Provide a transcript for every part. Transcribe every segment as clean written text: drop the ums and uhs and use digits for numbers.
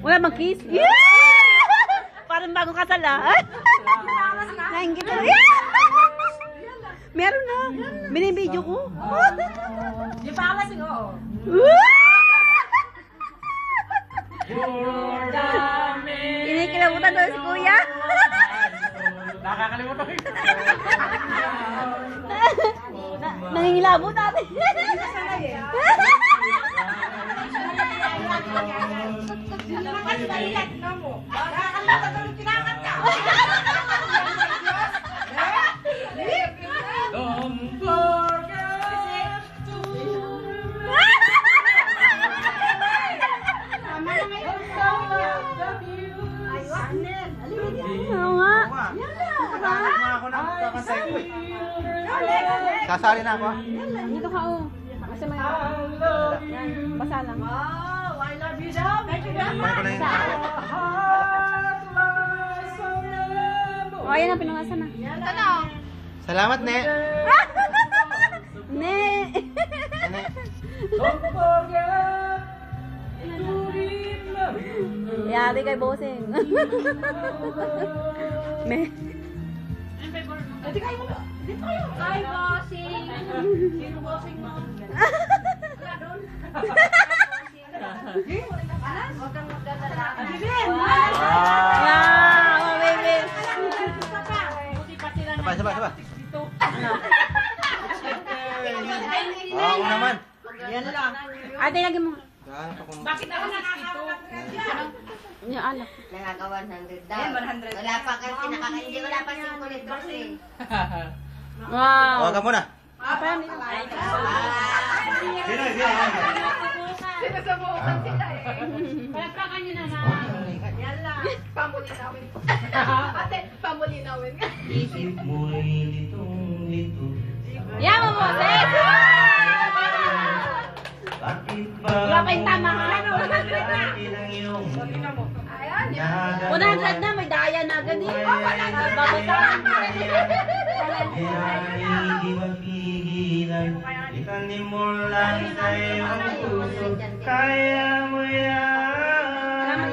Wala bang kiss? Yeah! Parang bagong kasal ah. Nainggit na. Meron na. Binibidyo ko. Di pa alasing, oo. Inikilabutan doon si kuya. Nakakalimutan ko. Nangingilabot natin. Don't forget to Oo nga. Sasali na ako. Dito ka oh. Kasi may basa lang. Wow, I love you daw. Thank you very Kunin ko na yung Oh, ayan na, pinangasan na. Ano? Salamat, Ne. Ne. Ne. Don't forget to remember. Yari kay bossing. Me. Hindi kayo. Hi, bossing. Sino bossing mo? Huwag kang magdadala. Abibin! Wow, baby. Sabay. Ako naman. Yan lang. Ate, lagi mo. Bakit ako nakakawa? Yung alak. Nakaka 100 daw. Ayan, 100. Wala pa kasi hindi wala pa 5 litros eh. Wow. Huwag ka muna. Parang Sino? Palagpakan nyo na. Yan lang. Pamulinawin. Ate, pamulinawin. Isip mo'y litong-lito. yan mo mo, sis. Bakit ba Wala pa yung tama. ang iyong Ayan. 100 na, may daya na agad eh. Babasahin. Hindi mapigilan, itanim mo lang sa iyong puso. Kaya mo yan.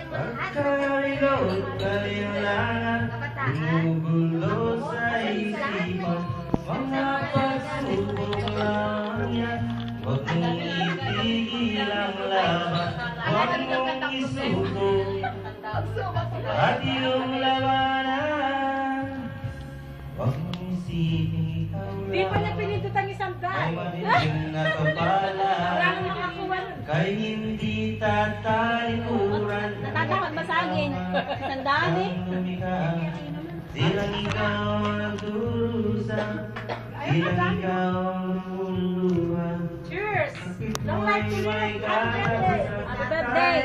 Pagkaligaw at kalilangan, gumugulo sa isipan. Mga pagsubok lang yan, huwag mong itigil ang laban. Huwag mong isuko at iyong labanan. Huwag mong isipin ikaw Di pa niya pinindot ang isang ay daan. madilim na kapalan. Walang makakuha. Kay hindi tatalikuran. Natatakot basagin. Sandaan eh. Di lang ikaw nagdurusa, di lang ikaw lumuluhan. Cheers! Don't like to live. Happy birthday.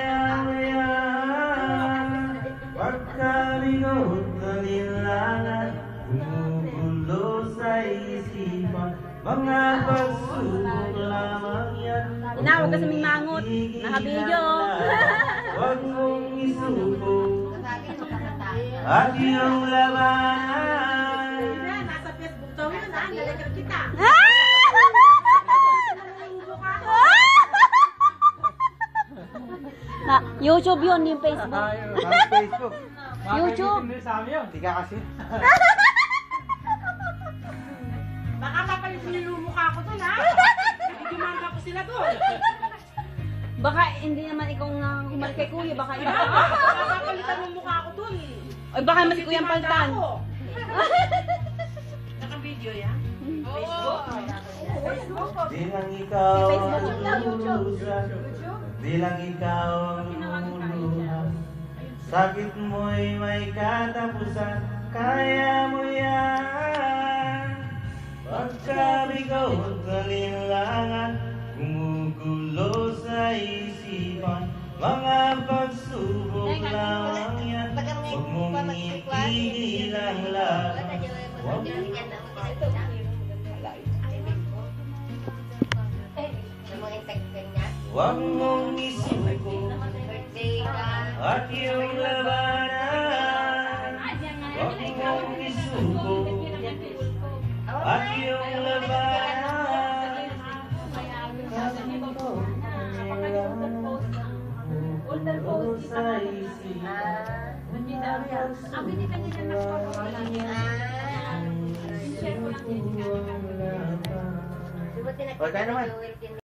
Pagkaligaw at kalilangan, gumugulo sa isipan. Mga pagsubok lamang yan. Inawag ka sa may mangot. Nakabidyo. Huwag mong isuko at iyong labanan. Nasa Facebook daw yun. Nalagyan kita. Na, YouTube yun, yung Facebook. Facebook. YouTube. Hindi ka kasi. Baka papalit yung mukha ko doon, ha? Gumanda ko sila doon. Baka hindi naman ikaw nga umalik kay kuya. Baka ikaw. Baka papalitan yung mukha ko doon, eh. Ay, baka mas si kuyang paltan. Naka-video yan? Facebook? Di lang ikaw ang lulusan, di lang ikaw ang lumuluhan. Sakit mo'y may katapusan, kaya mo yan. Pagkabigaw at kalilangan, gumugulo sa isipan. Mga pagsubok lamang yan, huwag mong itigil ang laban. Huwag Huwag mong isuko at iyong labanan. Huwag mong isuko at iyong labanan. sa isipan. Ang binigyan niya ng Diba O, tayo naman. tinakita